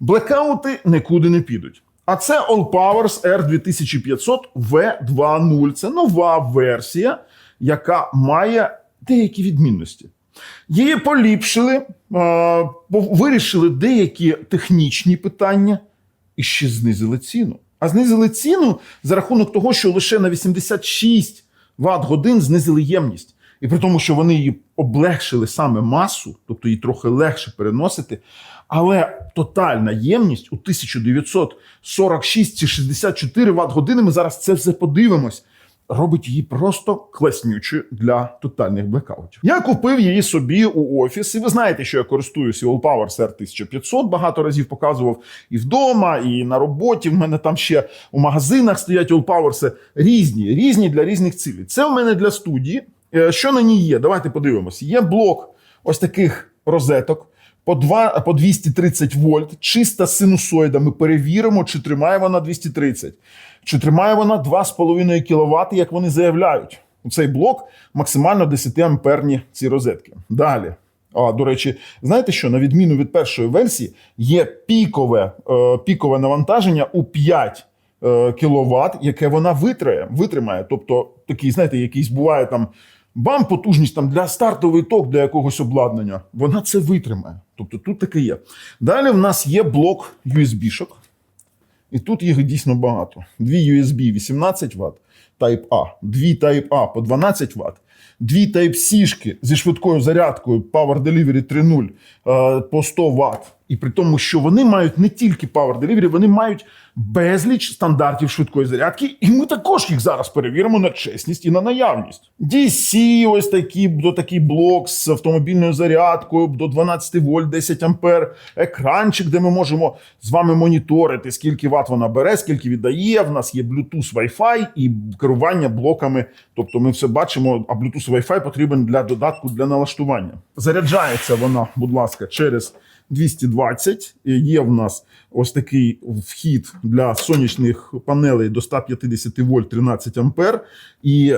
Блекаути нікуди не підуть. А це Allpowers R2500 V2.0. Це нова версія, яка має деякі відмінності. Її поліпшили, вирішили деякі технічні питання і ще знизили ціну. А знизили ціну за рахунок того, що лише на 86 Вт-годин знизили ємність. І при тому, що вони її облегшили саме масу, тобто її трохи легше переносити, але тотальна ємність у 1946 чи 64 Вт-години, ми зараз це все подивимось, робить її просто класнючою для тотальних блекаутів. Я купив її собі у офіс, і ви знаєте, що я користуюся Allpowers R1500, багато разів показував і вдома, і на роботі. В мене там ще у магазинах стоять Allpowers різні для різних цілей. Це в мене для студії. Що на ній є? Давайте подивимося. Є блок ось таких розеток по 230 вольт, чиста синусоїда. Ми перевіримо, чи тримає вона 230. Чи тримає вона 2,5 кВт, як вони заявляють. У цей блок максимально 10-амперні ці розетки. Далі. До речі, знаєте що? На відміну від першої версії, є пікове навантаження у 5 кВт, яке вона витримає. Тобто, такий, знаєте, якийсь буває там бам, потужність там для стартовий ток, для якогось обладнання. Вона це витримає. Тобто тут таке є. Далі в нас є блок USB-шок. І тут їх дійсно багато. Дві USB 18 Вт, Type-A, дві Type-A по 12 Вт, дві Type-C зі швидкою зарядкою Power Delivery 3.0 по 100 Вт. І при тому, що вони мають не тільки Power Delivery, вони мають безліч стандартів швидкої зарядки, і ми також їх зараз перевіримо на чесність і на наявність. DC, ось такий блок з автомобільною зарядкою до 12 вольт, 10 ампер, екранчик, де ми можемо з вами моніторити, скільки ват вона бере, скільки віддає. В нас є Bluetooth, Wi-Fi і керування блоками. Тобто ми все бачимо, а Bluetooth, Wi-Fi потрібен для додатку, для налаштування. Заряджається вона, будь ласка, через 220. Є в нас ось такий вхід для сонячних панелей до 150 вольт 13 ампер. І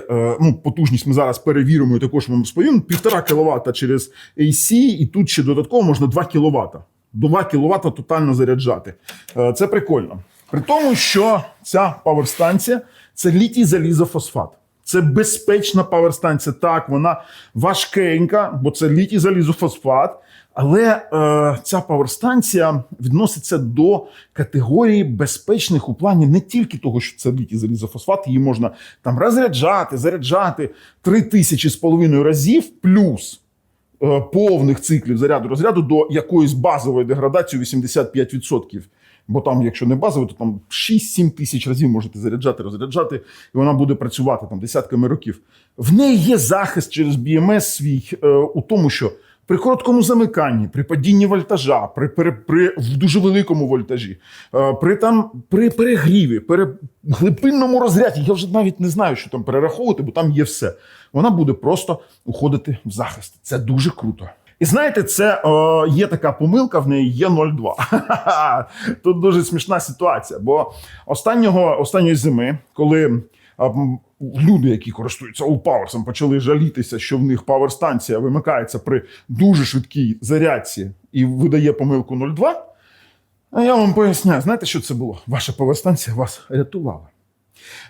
потужність ми зараз перевіримо і також вам розповім. 1,5 кВт через AC, і тут ще додатково можна 2 кВт. 2 кВт тотально заряджати. Це прикольно. При тому, що ця паверстанція – це літій залізофосфат. Це безпечна паверстанція. Так, вона важкенька, бо це літій залізофосфат. Але ця паверстанція відноситься до категорії безпечних у плані не тільки того, що це літій залізофосфат, її можна там заряджати 3000,5 разів, плюс повних циклів заряду-розряду до якоїсь базової деградації 85%. Бо там, якщо не базово, то там 6-7 тисяч разів можете заряджати, і вона буде працювати там десятками років. В неї є захист через BMS свій у тому, що при короткому замиканні, при падінні вольтажа, при дуже великому вольтажі, при перегріві, при глибинному розряді, я вже навіть не знаю, що там перераховувати, бо там є все. Вона буде просто уходити в захист. Це дуже круто. І знаєте, це є така помилка, в неї є 0,2. Тут дуже смішна ситуація, бо останньої зими, коли люди, які користуються Allpowers, почали жалітися, що в них паверстанція вимикається при дуже швидкій зарядці і видає помилку 0,2, а я вам поясняю, знаєте, що це було? Ваша паверстанція вас рятувала.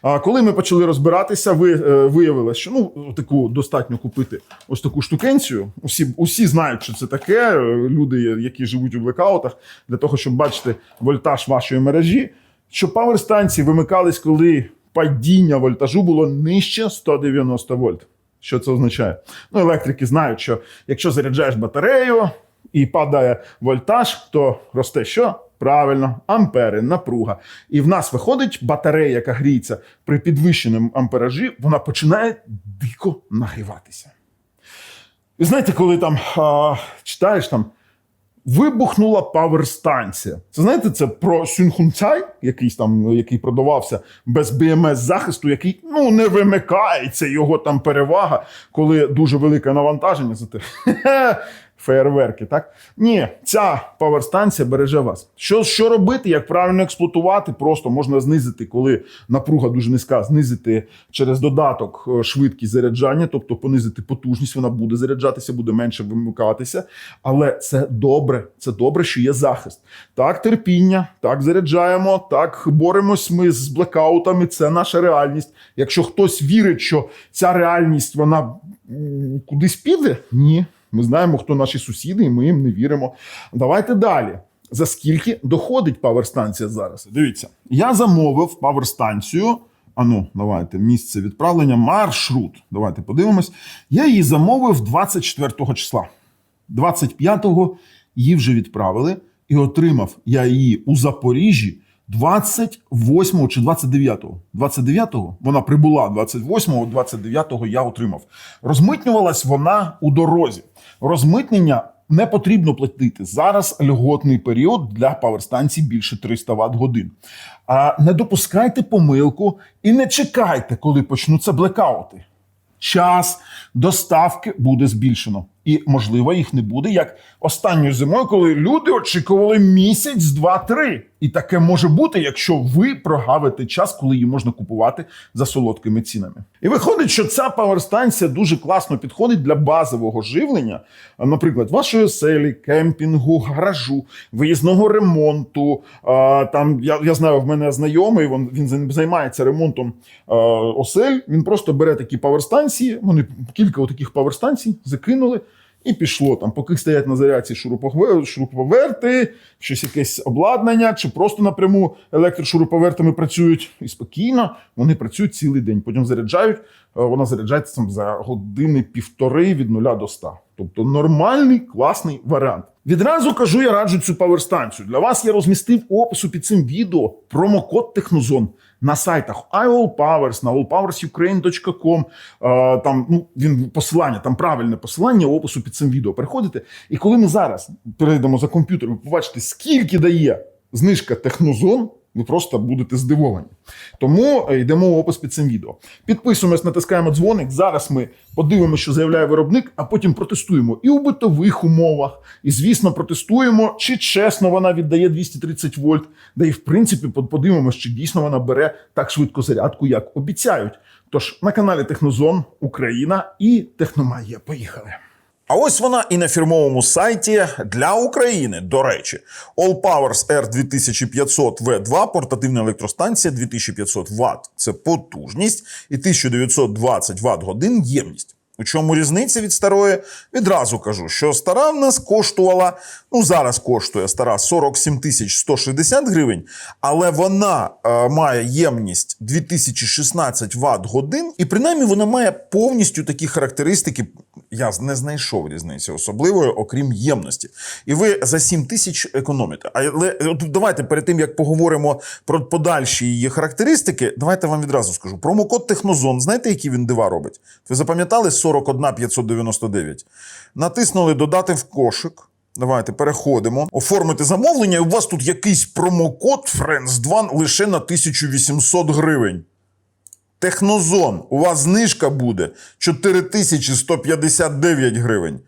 А коли ми почали розбиратися, виявилося, що таку достатньо купити ось таку штукенцію. Усі знають, що це таке, люди, які живуть у блекаутах, для того, щоб бачити вольтаж вашої мережі, що паверстанції вимикались, коли падіння вольтажу було нижче 190 вольт. Що це означає? Електрики знають, що якщо заряджаєш батарею і падає вольтаж, то росте що? Правильно, ампери, напруга. І в нас виходить батарея, яка гріється при підвищеному амперажі, вона починає дико нагріватися. І знаєте, коли там читаєш, там вибухнула паверстанція. Це, знаєте, це про Сюнхунцай, який продавався без BMS-захисту, який, не вимикається, його там перевага, коли дуже велике навантаження. феєрверки, так? Ні, ця паверстанція береже вас. Що робити, як правильно експлуатувати? Просто можна знизити, коли напруга дуже низька, знизити через додаток швидкість заряджання, тобто понизити потужність, вона буде заряджатися, буде менше вимикатися. Але це добре, що є захист. Так, терпіння, так, заряджаємо, так, боремось ми з блекаутами, це наша реальність. Якщо хтось вірить, що ця реальність, вона кудись піде, ні. Ми знаємо, хто наші сусіди, і ми їм не віримо. Давайте далі. За скільки доходить паверстанція зараз? Дивіться, я замовив паверстанцію. Давайте, місце відправлення, маршрут. Давайте подивимось. Я її замовив 24 числа. 25-го її вже відправили. І отримав я її у Запоріжжі 28-го чи 29-го. 29-го вона прибула, 28-го, 29-го я отримав. Розмитнювалась вона у дорозі. Розмитнення не потрібно платити. Зараз льготний період для паверстанцій більше 300 Вт-годин. Не допускайте помилку і не чекайте, коли почнуться блекаути. Час доставки буде збільшено. І, можливо, їх не буде, як останньою зимою, коли люди очікували місяць, 2-3. І таке може бути, якщо ви прогавите час, коли її можна купувати за солодкими цінами. І виходить, що ця паверстанція дуже класно підходить для базового живлення, наприклад, вашої оселі, кемпінгу, гаражу, виїзного ремонту. Там, я знаю, в мене знайомий, він займається ремонтом осель, він просто бере такі паверстанції, вони кілька таких паверстанцій закинули, і пішло там, поки стоять на зарядці шуруповерти, щось якесь обладнання, чи просто напряму електрошуруповертами працюють. І спокійно вони працюють цілий день. Потім заряджають, вона заряджається там за години-півтори від 0 до 100. Тобто нормальний, класний варіант. Відразу кажу, я раджу цю паверстанцію. Для вас я розмістив опису під цим відео промокод Технозон на сайтах iAllPowers, на allpowersukraine.com. Там посилання, там правильне посилання опису під цим відео. Переходите. І коли ми зараз перейдемо за комп'ютер, ви побачите, скільки дає знижка Технозон, ви просто будете здивовані. Тому йдемо в опис під цим відео. Підписуємось, натискаємо дзвоник. Зараз ми подивимося, що заявляє виробник, а потім протестуємо і у битових умовах. І, звісно, протестуємо, чи чесно вона віддає 230 вольт. Да і, в принципі, подивимося, чи дійсно вона бере так швидко зарядку, як обіцяють. Тож, на каналі Технозон, Україна і Техномагія. Поїхали! А ось вона і на фірмовому сайті для України, до речі. AllPowers R2500 V2, портативна електростанція, 2500 Вт – це потужність і 1920 Вт-годин ємність. У чому різниця від старої? Відразу кажу, що стара в нас коштувала, зараз коштує стара 47 160 гривень, але вона має ємність 2016 Вт-годин, і принаймні вона має повністю такі характеристики. Я не знайшов різниці особливої, окрім ємності. І ви за 7 тисяч економите. Але давайте перед тим, як поговоримо про подальші її характеристики, давайте вам відразу скажу. Промокод Технозон, знаєте, які він дива робить? Ви запам'ятали 41 599? Натиснули «Додати в кошик». Давайте переходимо. Оформити замовлення, і у вас тут якийсь промокод Friends 2 лише на 1800 гривень. Технозон, у вас знижка буде 4159 гривень.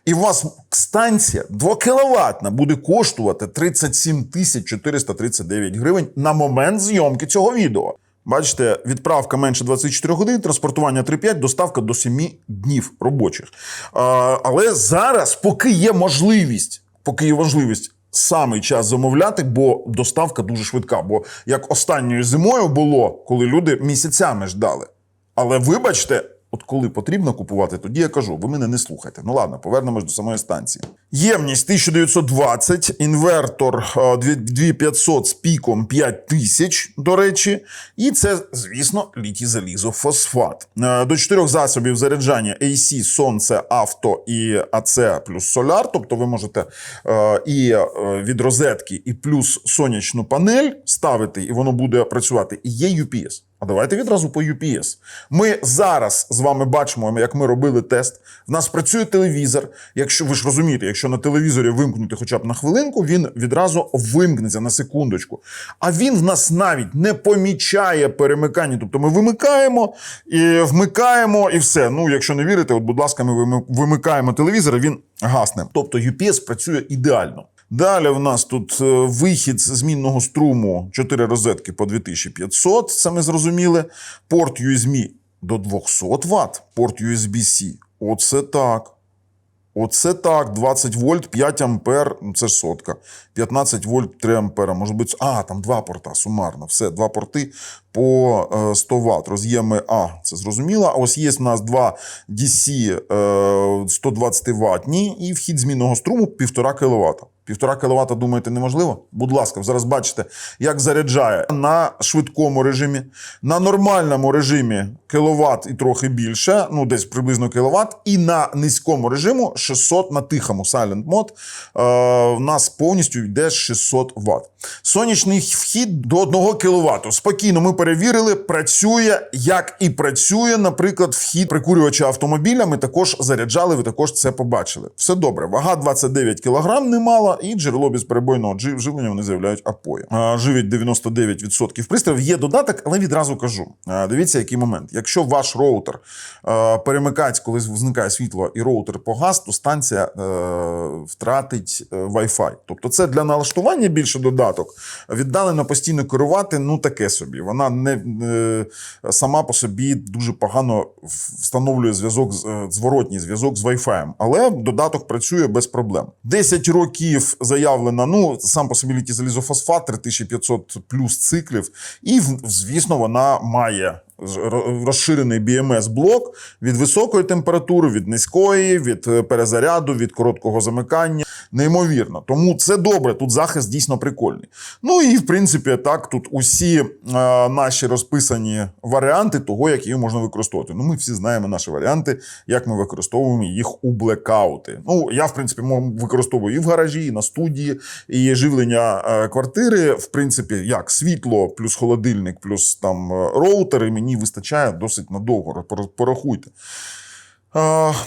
І у вас станція 2 кВт буде коштувати 37 439 гривень на момент зйомки цього відео. Бачите, відправка менше 24 годин, транспортування 3-5, доставка до 7 днів робочих. Але зараз, поки є можливість, саме час замовляти, бо доставка дуже швидка. Бо як останньою зимою було, коли люди місяцями ждали. Але вибачте, от коли потрібно купувати, тоді я кажу, ви мене не слухайте. Ну ладно, повернемось до самої станції. Ємність 1920, інвертор 2500 з піком 5000, до речі. І це, звісно, літій-залізофосфат. До 4 засобів заряджання AC, сонце, авто і AC плюс соляр. Тобто ви можете і від розетки, і плюс сонячну панель ставити, і воно буде працювати. І є UPS. А давайте відразу по UPS. Ми зараз з вами бачимо, як ми робили тест. В нас працює телевізор. Якщо ви ж розумієте, якщо на телевізорі вимкнути хоча б на хвилинку, він відразу вимкнеться на секундочку. А він в нас навіть не помічає перемикання. Тобто ми вимикаємо і вмикаємо, і все. Ну, якщо не вірите, от, будь ласка, ми вимикаємо телевізор, і він гасне. Тобто UPS працює ідеально. Далі в нас тут вихід змінного струму, 4 розетки по 2500, це ми зрозуміли. Порт USB до 200 Вт, порт USB-C. Оце так. Оце так, 20 вольт, 5 ампер, ну це ж сотка. 15 вольт, 3 ампера, може бути, там 2 порта, сумарно, все, 2 порти по 100 Вт, роз'єми А, це зрозуміло. А ось є в нас 2 DC 120 ваттні і вхід змінного струму 1,5 кВт. 1,5 кВт, думаєте, неможливо? Будь ласка, зараз бачите, як заряджає на швидкому режимі, на нормальному режимі кіловат і трохи більше, ну десь приблизно кіловат, і на низькому режиму 600 на тихому Silent Mode в нас повністю йде 600 Вт. Сонячний вхід до 1 кВт. Спокійно ми перевірили, працює, як і працює, наприклад, вхід прикурювача автомобіля, ми також заряджали, ви також це побачили. Все добре, вага 29 кг немало, і джерело безперебойного живлення вони заявляють апою. Живить 99% пристроїв. Є додаток, але відразу кажу. Дивіться, який момент. Якщо ваш роутер перемикається, коли зникає світло і роутер погас, то станція втратить Wi-Fi. Тобто це для налаштування більше додаток. Віддалено постійно керувати, ну таке собі. Вона не сама по собі дуже погано встановлює зв'язок, зворотній зв'язок з Wi-Fi. Але додаток працює без проблем. 10 років заявлено, ну, сам по собі літій-залізофосфат, 3500 плюс циклів. І, звісно, вона має розширений BMS-блок від високої температури, від низької, від перезаряду, від короткого замикання. Неймовірно. Тому це добре, тут захист дійсно прикольний. Ну і, в принципі, так, тут усі наші розписані варіанти того, як її можна використовувати. Ну, ми всі знаємо наші варіанти, як ми використовуємо їх у блекаути. Ну, я, в принципі, використовую і в гаражі, і на студії, і живлення квартири. В принципі, як світло, плюс холодильник, плюс там роутер, і мені вистачає досить надовго, порахуйте.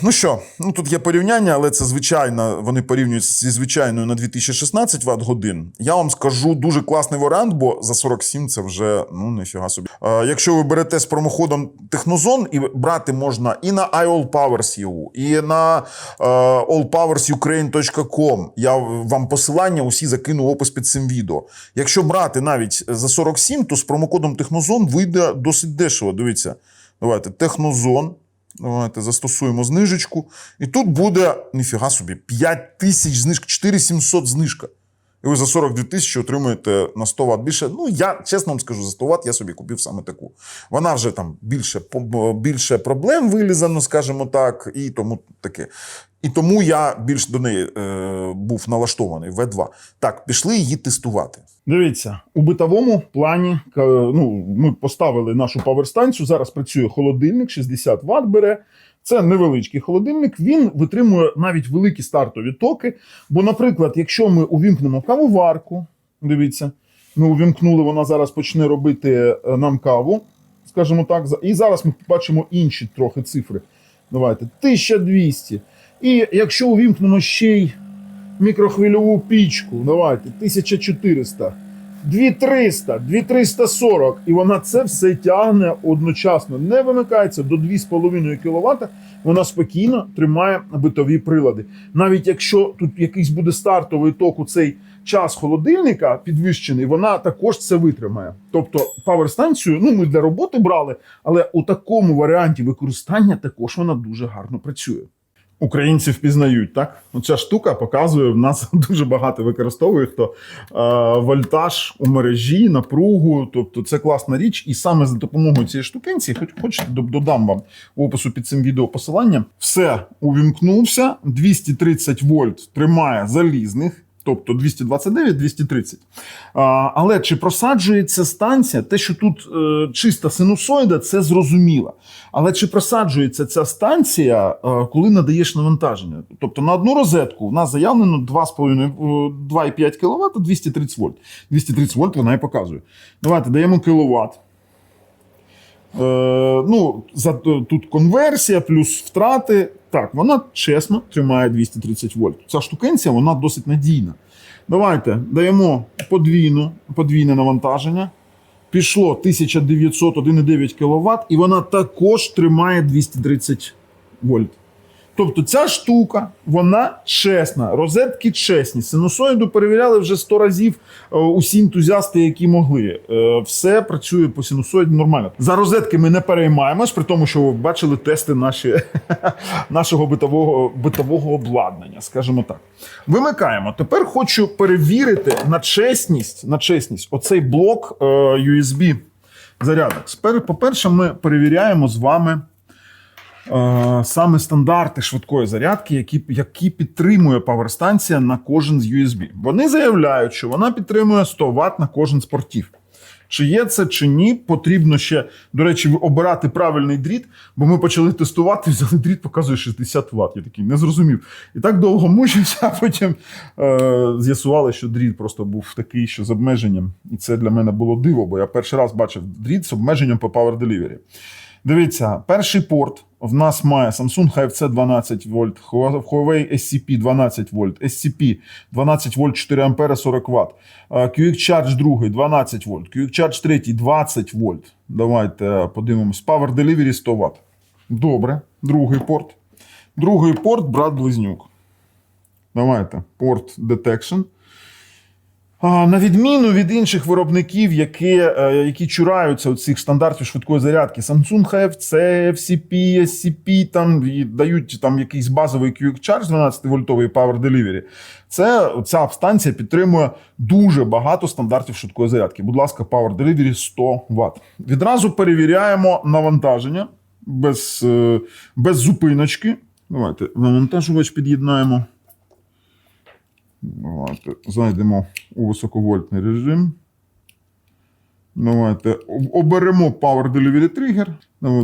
Ну що, ну тут є порівняння, але це звичайно, вони порівнюють зі звичайною на 2016 Вт-годин. Я вам скажу, дуже класний варіант, бо за 47 це вже, ну, ніфіга собі. Якщо ви берете з промоходом Технозон, і брати можна і на iAllPowers.eu, і на allpowersukraine.com. Я вам посилання усі закину в опис під цим відео. Якщо брати навіть за 47, то з промокодом Технозон вийде досить дешево. Дивіться, давайте, Технозон. Давайте застосуємо знижечку. І тут буде, ніфіга собі, 5000 знижка, 4700 знижка. І ви за 42 тисячі отримуєте на 100 Вт більше. Ну, я, чесно вам скажу, за 100 Вт я собі купив саме таку. Вона вже там більше проблем вилізано, скажімо так, і тому таке. І тому я більш до неї був налаштований, В2. Так, пішли її тестувати. Дивіться, у битовому плані, ну, ми поставили нашу паверстанцію, зараз працює холодильник, 60 Вт бере. Це невеличкий холодильник, він витримує навіть великі стартові токи. Бо, наприклад, якщо ми увімкнемо кавоварку, дивіться, ми увімкнули, вона зараз почне робити нам каву, скажімо так, і зараз ми побачимо інші трохи цифри. Давайте, 1200. І якщо увімкнемо ще й мікрохвильову пічку, давайте, 1400, 2300, 2340, і вона це все тягне одночасно, не вимикається до 2,5 кВт, вона спокійно тримає битові прилади. Навіть якщо тут якийсь буде стартовий ток у цей час холодильника підвищений, вона також це витримає. Тобто паверстанцію, ну, ми для роботи брали, але у такому варіанті використання також вона дуже гарно працює. Українці впізнають, так? Ця штука показує, в нас дуже багато використовує, хто вольтаж у мережі, напругу, тобто це класна річ. І саме за допомогою цієї штукенці, хочете, додам вам в опису під цим відео посилання, все, увімкнувся, 230 вольт тримає залізних, тобто 229-230. Але чи просаджується станція? Те, що тут чиста синусоїда, це зрозуміло. Але чи просаджується ця станція, коли надаєш навантаження? Тобто на одну розетку в нас заявлено 2,5 кВт, 230 вольт. 230 вольт вона і показує. Давайте даємо кіловат. Тут конверсія плюс втрати. Так, вона чесно тримає 230 вольт. Ця штукенція, вона досить надійна. Давайте даємо подвійне навантаження. Пішло 1901,9 кВт, і вона також тримає 230 вольт. Тобто ця штука, вона чесна, розетки чесні. Синусоїду перевіряли вже 100 разів усі ентузіасти, які могли. Все працює по синусоїду нормально. За розетки ми не переймаємось, при тому, що ви бачили тести нашого битового обладнання, скажімо так. Вимикаємо. Тепер хочу перевірити на чесність оцей блок USB зарядок. По-перше, ми перевіряємо з вами саме стандарти швидкої зарядки, які підтримує паверстанція на кожен з USB. Вони заявляють, що вона підтримує 100 Вт на кожен з портів. Чи є це, чи ні, потрібно ще, до речі, обирати правильний дріт, бо ми почали тестувати, взяли дріт, показує 60 Вт. Я такий, не зрозумів. І так довго мучився, а потім з'ясували, що дріт просто був такий, що з обмеженням. І це для мене було диво, бо я перший раз бачив дріт з обмеженням по Power Delivery. Дивіться, перший порт в нас має Samsung HFC 12 вольт, Huawei SCP 12 вольт, SCP 12 вольт 4 ампера 40 Вт, Quick Charge 2 12 вольт, Quick Charge 3 20 вольт. Давайте подивимось. Power Delivery 100 Вт. Добре. Другий порт. Другий порт брат-близнюк. Давайте. Порт Detection. На відміну від інших виробників, які чураються цих стандартів швидкої зарядки, Samsung HFC, FCP, SCP, там, і дають там якийсь базовий Quick Charge 12-вольтовий Power Delivery, ця станція підтримує дуже багато стандартів швидкої зарядки. Будь ласка, Power Delivery 100 Вт. Відразу перевіряємо навантаження без зупиночки. Давайте навантажувач під'єднаємо. Давайте зайдемо у високовольтний режим. Давайте оберемо Power Delivery Trigger.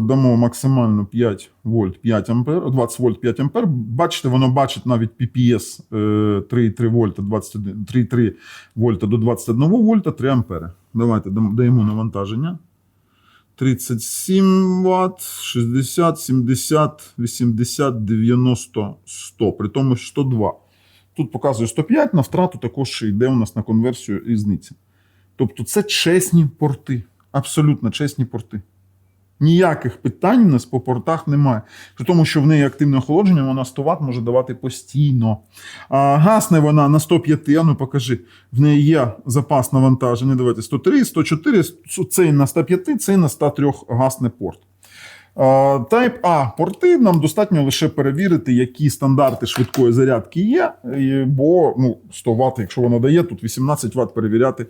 Дамо максимально 5 вольт 5 ампер, 20 вольт 5 ампер. Бачите, воно бачить навіть PPS 3,3 вольта, 3,3 вольта до 21 вольта, 3 ампери. Давайте даємо навантаження. 37 Вт, 60, 70, 80, 90, 100. При тому 102. Тут показує 105, на втрату також йде у нас на конверсію різниця. Тобто це чесні порти. Абсолютно чесні порти. Ніяких питань у нас по портах немає. При тому, що в неї активне охолодження, вона 100 Вт може давати постійно. Гасне вона на 105, ну покажи. В неї є запас навантаження. Давайте 103, 104, цей на 105, цей на 103 гасне порт. Type-A порти нам достатньо лише перевірити, які стандарти швидкої зарядки є, бо 100 Вт, якщо вона дає, тут 18 Вт перевіряти,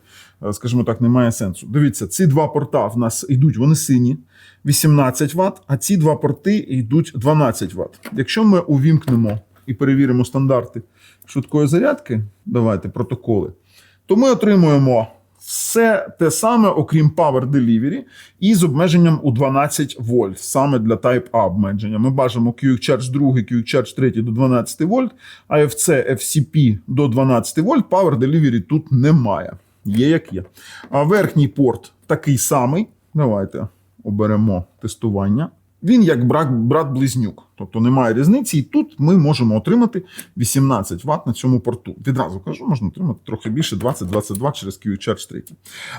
скажімо так, немає сенсу. Дивіться, ці два порта в нас йдуть, вони сині, 18 Вт, а ці два порти йдуть 12 Вт. Якщо ми увімкнемо і перевіримо стандарти швидкої зарядки, давайте протоколи, то ми отримуємо все те саме, окрім Power Delivery, і з обмеженням у 12 вольт, саме для Type-A обмеження. Ми бачимо Quick Charge 2, Quick Charge 3 до 12 вольт, AFC, FCP до 12 вольт, Power Delivery тут немає. Є як є. А верхній порт такий самий. Давайте оберемо тестування. Він як брат-близнюк, тобто немає різниці, і тут ми можемо отримати 18 Вт на цьому порту. Відразу кажу, можна отримати трохи більше, 20-22 через Quick Charge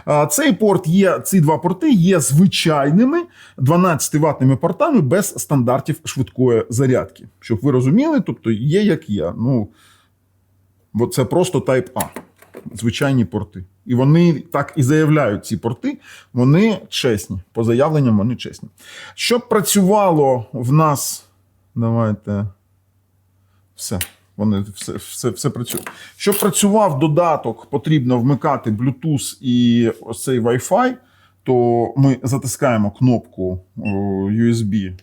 3. Цей порт ці два порти є звичайними 12-ваттними портами без стандартів швидкої зарядки. Щоб ви розуміли, тобто є як є. Бо це просто Type-A. Звичайні порти. І вони так і заявляють, ці порти, вони чесні. По заявленням вони чесні. Щоб працювало в нас, давайте, все працює. Щоб працював додаток, потрібно вмикати Bluetooth і ось цей Wi-Fi, то ми затискаємо кнопку USB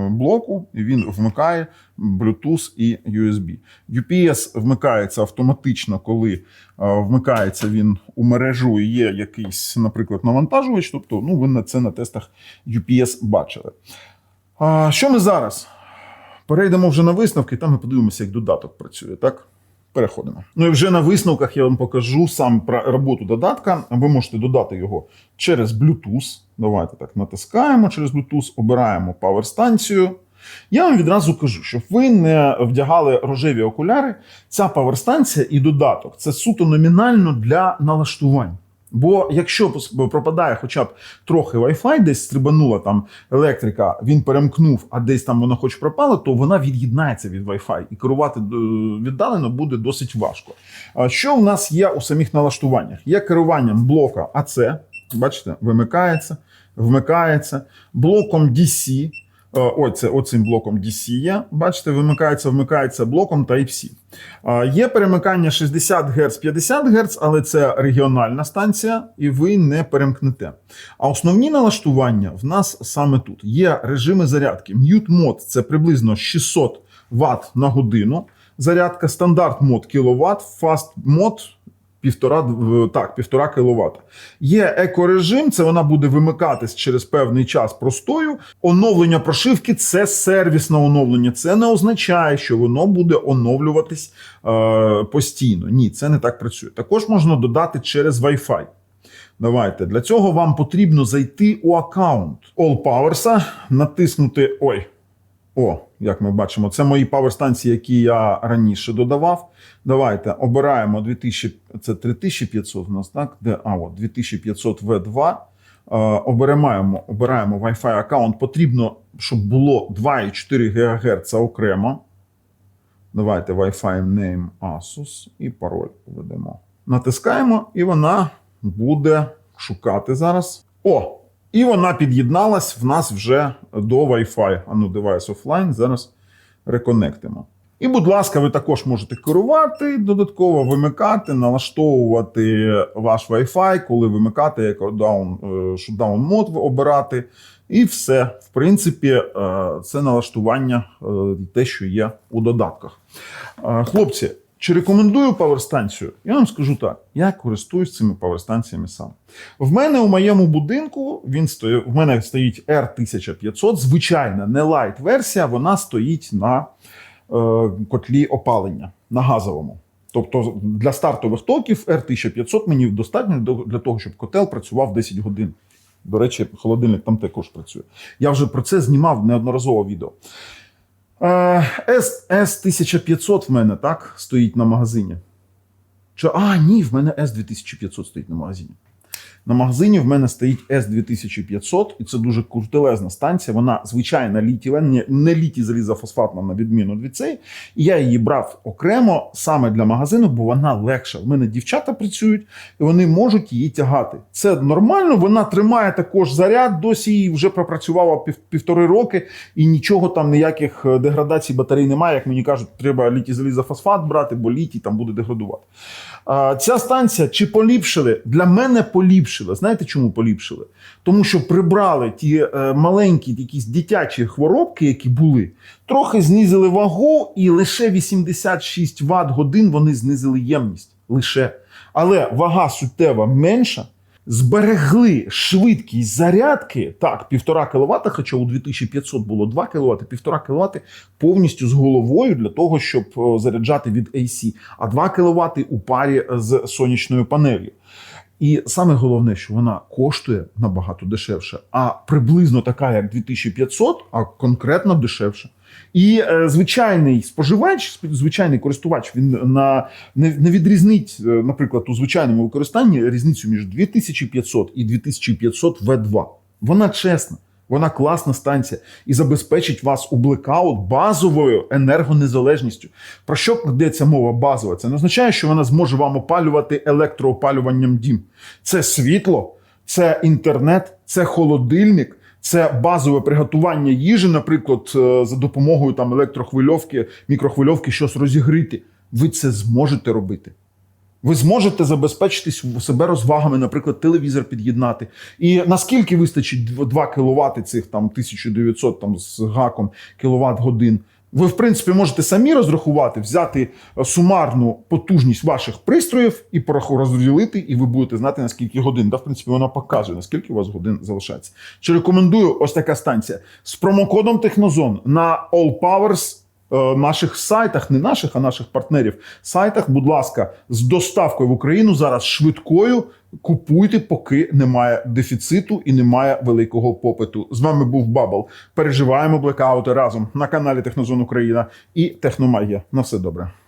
блоку, і він вмикає Bluetooth і USB. UPS вмикається автоматично, коли вмикається він у мережу і є якийсь, наприклад, навантажувач. Тобто, ви це на тестах UPS бачили. Що ми зараз? Перейдемо вже на висновки, там ми подивимося, як додаток працює. Так? Переходимо. Ну і вже на висновках я вам покажу сам про роботу додатка. Ви можете додати його через Bluetooth. Давайте так натискаємо через Bluetooth, обираємо паверстанцію. Я вам відразу кажу, щоб ви не вдягали рожеві окуляри, ця паверстанція і додаток – це суто номінально для налаштувань. Бо якщо пропадає хоча б трохи Wi-Fi, десь стрибанула там електрика, він перемкнув, а десь там вона хоч пропала, то вона від'єднається від Wi-Fi. І керувати віддалено буде досить важко. Що в нас є у самих налаштуваннях? Є керуванням блока AC, бачите, вимикається, вмикається, блоком DC, оцим блоком DC є, бачите, вмикається блоком Type-C. Є перемикання 60 Гц, 50 Гц, але це регіональна станція, і ви не перемкнете. А основні налаштування в нас саме тут. Є режими зарядки. Mute Mode – це приблизно 600 Вт на годину. Зарядка, стандарт мод кВт, Fast мод 1,5 кВт. Є екорежим, це вона буде вимикатись через певний час простою. Оновлення прошивки – це сервісне оновлення. Це не означає, що воно буде оновлюватись постійно. Ні, це не так працює. Також можна додати через Wi-Fi. Давайте, для цього вам потрібно зайти у аккаунт Allpowers'а, натиснути, як ми бачимо, це мої паверстанції, які я раніше додавав. Давайте, обираємо 3500 у нас, так? 2500 V2. Обираємо Wi-Fi аккаунт. Потрібно, щоб було 2,4 ГГц окремо. Давайте Wi-Fi name Asus і пароль введемо. Натискаємо, і вона буде шукати зараз. І вона під'єдналась в нас вже до Wi-Fi. Device offline, зараз реконектимо. І, будь ласка, ви також можете керувати, додатково вимикати, налаштовувати ваш Wi-Fi, коли вимикати, як shutdown мод обирати. І все. В принципі, це налаштування, те, що є у додатках. Хлопці, чи рекомендую паверстанцію? Я вам скажу так, я користуюсь цими паверстанціями сам. В мене у моєму будинку, в мене стоїть R1500, звичайна, не лайт-версія, вона стоїть на котлі опалення, на газовому. Тобто для стартових токів R1500 мені достатньо для того, щоб котел працював 10 годин. До речі, холодильник там також працює. Я вже про це знімав неодноразово відео. S1500 в мене, так, стоїть на магазині. Ні, в мене S2500 стоїть на магазині. На магазині в мене стоїть S2500, і це дуже крутелезна станція. Вона звичайна літієва, не літій залізофосфатна на відміну від цієї. І я її брав окремо саме для магазину, бо вона легша. В мене дівчата працюють, і вони можуть її тягати. Це нормально, вона тримає також заряд, досі її вже пропрацювала 1,5 роки, і нічого там, ніяких деградацій батарей немає. Як мені кажуть, треба літій залізофосфат брати, бо літій там буде деградувати. Ця станція чи поліпшили? Для мене поліпшили. Знаєте, чому поліпшили? Тому що прибрали ті маленькі якісь дитячі хворобки, які були, трохи знизили вагу, і лише 86 Вт годин вони знизили ємність. Лише. Але вага суттєво менша. Зберегли швидкість зарядки, так, 1,5 кВт, хоча у 2500 було 2 кВт, 1,5 кВт повністю з головою для того, щоб заряджати від AC, а 2 кВт у парі з сонячною панелью. І саме головне, що вона коштує набагато дешевше, а приблизно така, як 2500, а конкретно дешевше. І звичайний споживач, звичайний користувач, він не відрізнить, наприклад, у звичайному використанні різницю між 2500 і 2500 V2. Вона чесна, вона класна станція і забезпечить вас у блекаут базовою енергонезалежністю. Про що йдеться мова базова? Це не означає, що вона зможе вам опалювати електроопалюванням дім. Це світло, це інтернет, це холодильник. Це базове приготування їжі, наприклад, за допомогою там електрохвильовки, мікрохвильовки щось розігріти. Ви це зможете робити. Ви зможете забезпечити себе розвагами, наприклад, телевізор під'єднати. І наскільки вистачить 2 кВт цих там 1900 там, з гаком кВт-годин? Ви, в принципі, можете самі розрахувати, взяти сумарну потужність ваших пристроїв і розділити, і ви будете знати, наскільки годин. В принципі, вона показує, наскільки у вас годин залишається. Чи рекомендую ось така станція. З промокодом Технозон на Allpowers наших сайтах, не наших, а наших партнерів сайтах. Будь ласка, з доставкою в Україну зараз швидкою купуйте, поки немає дефіциту і немає великого попиту. З вами був Бабл. Переживаємо блекаути разом на каналі Технозон Україна і Техномагія. На все добре.